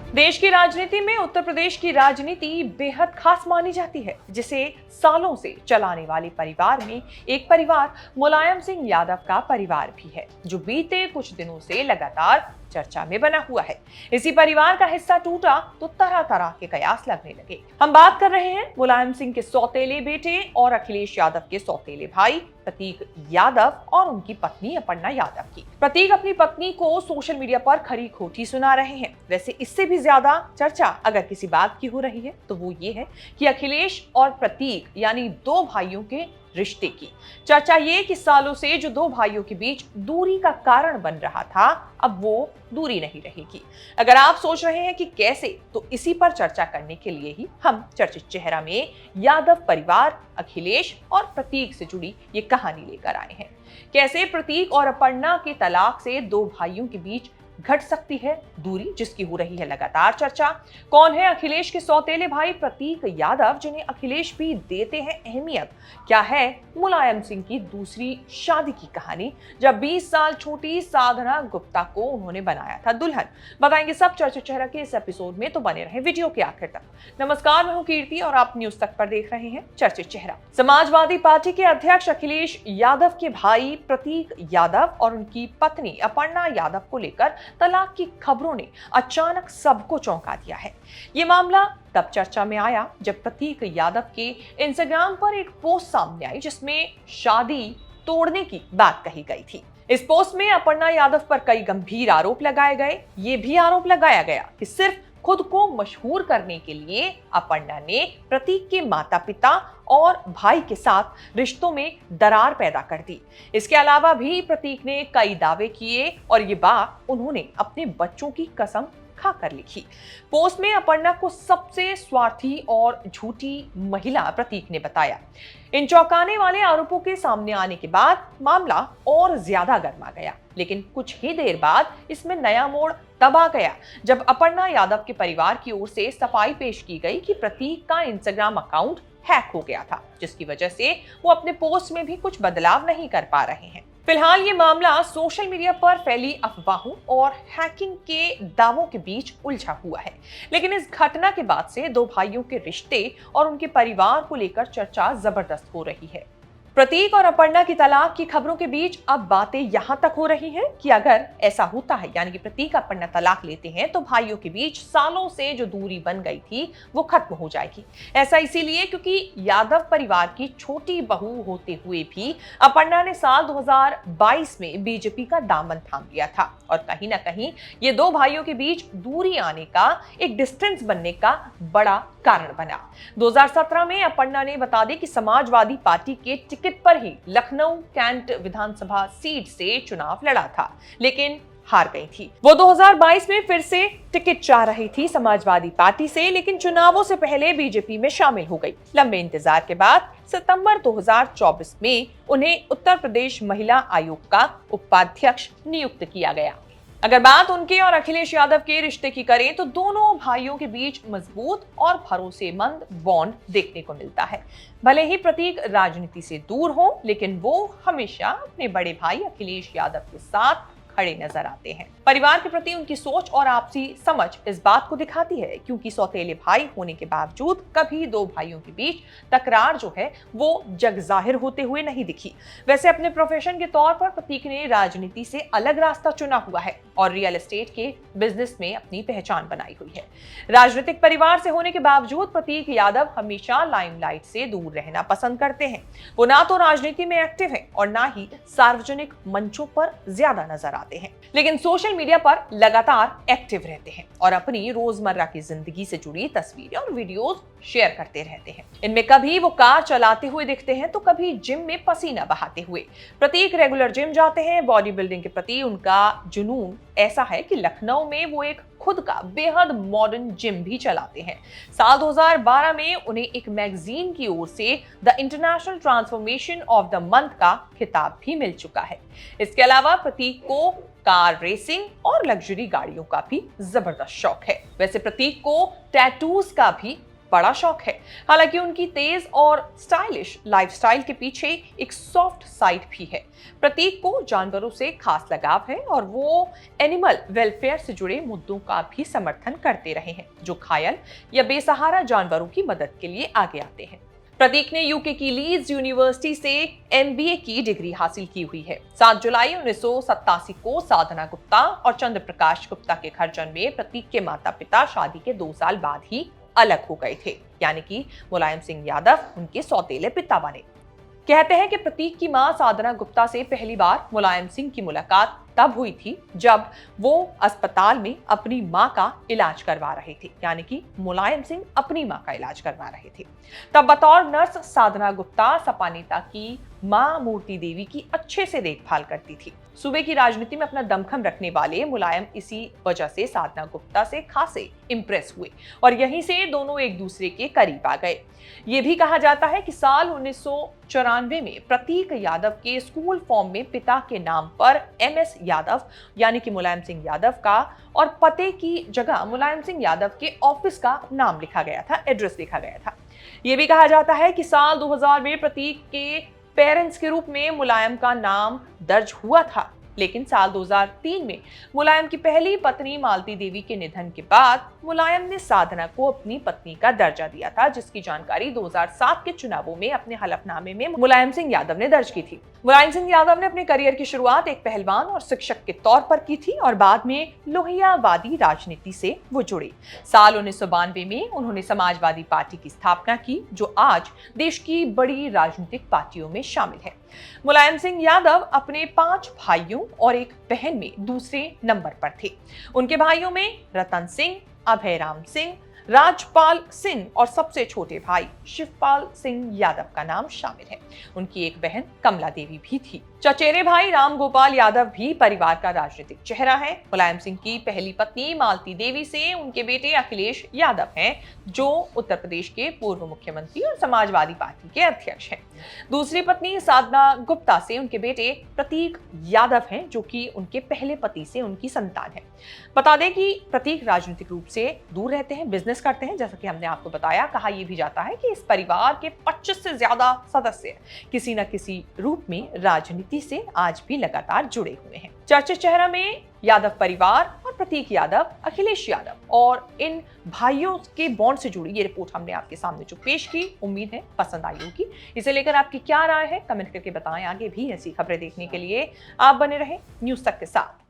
देश की राजनीति में उत्तर प्रदेश की राजनीति बेहद खास मानी जाती है, जिसे सालों से चलाने वाले परिवार में एक परिवार मुलायम सिंह यादव का परिवार भी है, जो बीते कुछ दिनों से लगातार चर्चा में बना हुआ है। इसी परिवार का हिस्सा टूटा तो तरह तरह के कयास लगने लगे। हम बात कर रहे हैं मुलायम सिंह के सौतेले बेटे और अखिलेश यादव के सौतेले भाई प्रतीक यादव और उनकी पत्नी अपर्णा यादव की। प्रतीक अपनी पत्नी को सोशल मीडिया पर खरी खोटी सुना रहे हैं। वैसे इससे भी ज्यादा चर्चा अगर किसी बात की हो रही है तो वो ये है कि अखिलेश और प्रतीक यानी दो भाइयों के रिश्ते की। चर्चा ये कि सालों से जो दो भाइयों के बीच दूरी का कारण बन रहा था, अब वो दूरी नहीं रहेगी। अगर आप सोच रहे हैं कि कैसे, तो इसी पर चर्चा करने के लिए ही हम चर्चित चेहरा में यादव परिवार, अखिलेश और प्रतीक से जुड़ी ये कहानी लेकर आए हैं। कैसे प्रतीक और अपर्णा के तलाक से दो भाइयों के बीच घट सकती है दूरी, जिसकी हो रही है लगातार चर्चा। कौन है अखिलेश के सौतेले भाई प्रतीक यादव, जिन्हें अखिलेश भी देते हैं अहमियत। क्या है मुलायम सिंह की दूसरी शादी की कहानी, जब 20 साल छोटी साधना गुप्ता को उन्होंने बनाया था दुल्हन। बताएंगे सब चर्चित चेहरा के इस एपिसोड में, तो बने रहे वीडियो के आखिर तक। नमस्कार, मैं हूं कीर्ति और आप न्यूज तक पर देख रहे हैं चर्चित चेहरा। समाजवादी पार्टी के अध्यक्ष अखिलेश यादव के भाई प्रतीक यादव और उनकी पत्नी अपर्णा यादव को लेकर तलाक की खबरों ने अचानक सबको चौंका दिया है। ये मामला तब चर्चा में आया जब प्रतीक यादव के इंस्टाग्राम पर एक पोस्ट सामने आई, जिसमें शादी तोड़ने की बात कही गई थी। इस पोस्ट में अपर्णा यादव पर कई गंभीर आरोप लगाए गए। ये भी आरोप लगाया गया कि सिर्फ खुद को मशहूर करने के लिए अपर्णा ने प्रतीक के माता पिता और भाई के साथ रिश्तों में दरार पैदा कर दी। इसके अलावा भी प्रतीक ने कई दावे किए और ये बात उन्होंने अपने बच्चों की कसम खाकर लिखी। पोस्ट में अपर्णा को सबसे स्वार्थी और झूठी महिला प्रतीक ने बताया। इन चौंकाने वाले आरोपों के सामने आने के बाद मामला और ज्यादा गर्मा गया, लेकिन कुछ ही देर बाद इसमें नया मोड़ तब आ गया जब अपर्णा यादव के परिवार की ओर से सफाई पेश की गई कि प्रतीक का इंस्टाग्राम अकाउंट हैक हो गया था, जिसकी वजह से वो अपने पोस्ट में भी कुछ बदलाव नहीं कर पा रहे हैं। फिलहाल ये मामला सोशल मीडिया पर फैली अफवाहों और हैकिंग के दावों के बीच उलझा हुआ है, लेकिन इस घटना के बाद से दो भाइयों के रिश्ते और उनके परिवार को लेकर चर्चा जबरदस्त हो रही है। प्रतीक और अपर्णा की तलाक की खबरों के बीच अब बातें यहां तक हो रही हैं कि अगर ऐसा होता है, यानी कि प्रतीक अपर्णा तलाक लेते हैं, तो भाइयों के बीच सालों से जो दूरी बन गई थी वो खत्म हो जाएगी। ऐसा इसीलिए क्योंकि यादव परिवार की छोटी बहू होते हुए भी अपर्णा ने साल 2022 में बीजेपी का दामन थाम लिया था और कहीं ना कहीं ये दो भाइयों के बीच दूरी आने का, एक डिस्टेंस बनने का बड़ा कारण बना। 2017 में अपर्णा ने बता दें कि समाजवादी पार्टी के टिकट पर ही लखनऊ कैंट विधानसभा सीट से चुनाव लड़ा था, लेकिन हार गई थी। वो 2022 में फिर से टिकट चाह रही थी समाजवादी पार्टी से, लेकिन चुनावों से पहले बीजेपी में शामिल हो गई। लंबे इंतजार के बाद सितंबर 2024 में उन्हें उत्तर प्रदेश महिला आयोग का उपाध्यक्ष नियुक्त किया गया। अगर बात उनके और अखिलेश यादव के रिश्ते की करें तो दोनों भाइयों के बीच मजबूत और भरोसेमंद बॉन्ड देखने को मिलता है। भले ही प्रतीक राजनीति से दूर हो, लेकिन वो हमेशा अपने बड़े भाई अखिलेश यादव के साथ खड़े नजर आते हैं। परिवार के प्रति उनकी सोच और आपसी समझ इस बात को दिखाती है, क्योंकि सौतेले भाई होने के बावजूद कभी दो भाइयों के बीच तकरार जो है वो जग जाहिर होते हुए नहीं दिखी। वैसे अपने प्रोफेशन के तौर पर प्रतीक ने राजनीति से अलग रास्ता चुना हुआ है और रियल एस्टेट के बिजनेस में अपनी पहचान बनाई हुई है। राजनीतिक परिवार से होने के बावजूद प्रतीक यादव हमेशा लाइमलाइट से दूर रहना पसंद करते हैं। वो ना तो राजनीति में एक्टिव हैं और ना ही सार्वजनिक मंचों पर ज्यादा नजर आते हैं, लेकिन सोशल मीडिया पर लगातार एक्टिव रहते हैं और अपनी रोजमर्रा की जिंदगी से जुड़ी तस्वीरें और वीडियोस शेयर करते रहते हैं। इनमें कभी वो कार चलाते हुए दिखते हैं तो कभी जिम में पसीना बहाते हुए। प्रतीक रेगुलर जिम जाते हैं। बॉडी बिल्डिंग के प्रति उनका जुनून ऐसा है कि लखनऊ में वो एक खुद का बेहद मॉडर्न जिम भी चलाते हैं। साल 2012 में उन्हें एक मैगजीन की ओर से the international transformation of the month का खिताब भी मिल चुका है। इसके अलावा प्रतीक को कार रेसिंग और लग्जरी गाड़ियों का भी जबरदस्त शौक है। वैसे प्रतीक को टैटूज का भी बड़ा शौक है। हालांकि उनकी तेज और स्टाइलिश लाइफस्टाइल के पीछे एक सॉफ्ट साइड भी है। प्रतीक को जानवरों से खास लगाव है और वो एनिमल वेलफेयर से जुड़े मुद्दों का भी समर्थन करते रहे हैं, जो घायल या बेसहारा जानवरों की मदद के लिए आगे आते हैं। प्रतीक ने यूके की लीड्स यूनिवर्सिटी से एमबीए की डिग्री हासिल की हुई है। 7 जुलाई 1987 को साधना गुप्ता और चंद्र प्रकाश गुप्ता के घर जन्मे प्रतीक के माता पिता शादी के 2 साल बाद ही अलग हो गए थे, यानी कि मुलायम सिंह यादव उनके सौतेले पिता बने। कहते हैं कि प्रतीक की मां साधना गुप्ता से पहली बार मुलायम सिंह की मुलाकात तब हुई थी जब वो अस्पताल में अपनी मां का इलाज करवा रहे थे, यानी कि मुलायम सिंह अपनी मां का इलाज करवा रहे थे। तब बतौर नर्स साधना गुप्ता सपा नेता की मां मूर्ति देवी की अच्छे से देखभाल करती थी। सूबे की राजनीति में अपना दमखम रखने वाले मुलायम इसी वजह से साधना गुप्ता से खासे इम्प्रेस हुए और यहीं से दोनों एक दूसरे के करीब आ गए। ये भी कहा जाता है कि साल 1994 में प्रतीक यादव के स्कूल फॉर्म में पिता के नाम पर MS यादव यानी कि मुलायम सिंह यादव का और पते की जगह मुलायम सिंह यादव के ऑफिस का नाम लिखा गया था, एड्रेस लिखा गया था। यह भी कहा जाता है कि साल 2000 में प्रतीक के पेरेंट्स के रूप में मुलायम का नाम दर्ज हुआ था, लेकिन साल 2003 में मुलायम की पहली पत्नी मालती देवी के निधन के बाद मुलायम ने साधना को अपनी पत्नी का दर्जा दिया था, जिसकी जानकारी 2007 के चुनावों में अपने हलफनामे में मुलायम सिंह यादव ने दर्ज की थी। मुलायम सिंह यादव ने अपने करियर की शुरुआत एक पहलवान और शिक्षक के तौर पर की थी और बाद में लोहियावादी राजनीति से वो जुड़े। साल 1992 में उन्होंने समाजवादी पार्टी की स्थापना की, जो आज देश की बड़ी राजनीतिक पार्टियों में शामिल है। मुलायम सिंह यादव अपने 5 भाइयों और एक बहन में दूसरे नंबर पर थे। उनके भाइयों में रतन सिंह, अभयराम सिंह, राजपाल सिंह और सबसे छोटे भाई शिवपाल सिंह यादव का नाम शामिल है। उनकी एक बहन कमला देवी भी थी। चचेरे भाई राम गोपाल यादव भी परिवार का राजनीतिक चेहरा है। मुलायम सिंह की पहली पत्नी मालती देवी से उनके बेटे अखिलेश यादव हैं, जो उत्तर प्रदेश के पूर्व मुख्यमंत्री और समाजवादी पार्टी के अध्यक्ष हैं। दूसरी पत्नी साधना गुप्ता से उनके बेटे प्रतीक यादव हैं, जो कि उनके पहले पति से उनकी संतान है। बता दें कि प्रतीक राजनीतिक रूप से दूर रहते हैं, बिजनेस करते हैं। जैसा कि हमने आपको बताया, कहा यह भी जाता है कि इस परिवार के 25 से ज्यादा सदस्य किसी न किसी रूप में राजनीति से आज भी लगातार जुड़े हुए हैं। चर्चित चेहरा में यादव परिवार और प्रतीक यादव, अखिलेश यादव और इन भाइयों के बॉन्ड से जुड़ी ये रिपोर्ट हमने आपके सामने जो पेश की, उम्मीद है पसंद आई होगी। इसे लेकर आपकी क्या राय है, कमेंट करके बताएं। आगे भी ऐसी खबरें देखने के लिए आप बने रहें न्यूज़ तक के साथ।